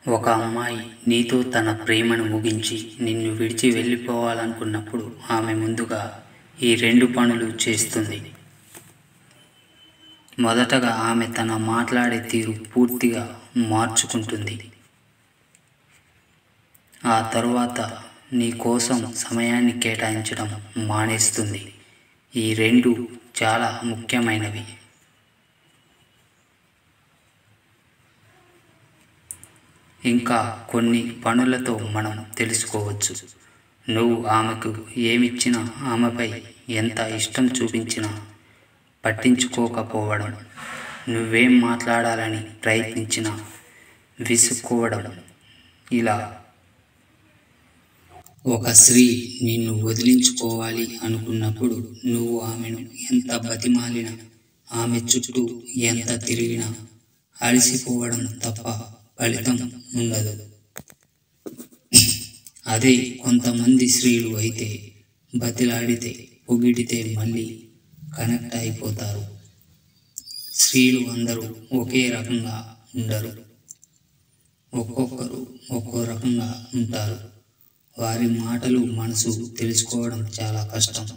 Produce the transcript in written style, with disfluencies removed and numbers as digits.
ఒక అమ్మాయి నీతో తన ప్రేమను ముగించి నిన్ను విడిచి వెళ్ళిపోవాలనుకున్నప్పుడు ఆమె ముందుగా ఈ 2 పనులు చేస్తుంది. మొదటగా ఆమె తన మాట్లాడే తీరు పూర్తిగా మార్చుకుంటుంది. ఆ తరువాత నీ కోసం సమయాన్ని కేటాయించడం మానేస్తుంది. ఈ 2 చాలా ముఖ్యమైనవి. ఇంకా కొన్ని పనులతో మనం తెలుసుకోవచ్చు. నువ్వు ఆమెకు ఏమిచ్చినా, ఆమెపై ఎంత ఇష్టం చూపించినా పట్టించుకోకపోవడం, నువ్వేం మాట్లాడాలని ప్రయత్నించినా విసుక్కోవడం. ఇలా ఒక స్త్రీ నిన్ను వదిలించుకోవాలి అనుకున్నప్పుడు నువ్వు ఆమెను ఎంత బతిమాలినా, ఆమె చుట్టూ ఎంత తిరిగినా అలసిపోవడం తప్ప ఫలితం ఉండదు. అదే కొంతమంది స్త్రీలు అయితే బతిలాడితే, పొగిడితే మళ్ళీ కనెక్ట్ అయిపోతారు. స్త్రీలు అందరూ ఒకే రకంగా ఉండరు. ఒక్కొక్కరు ఒక్కో రకంగా ఉంటారు. వారి మాటలు, మనసు తెలుసుకోవడం చాలా కష్టం.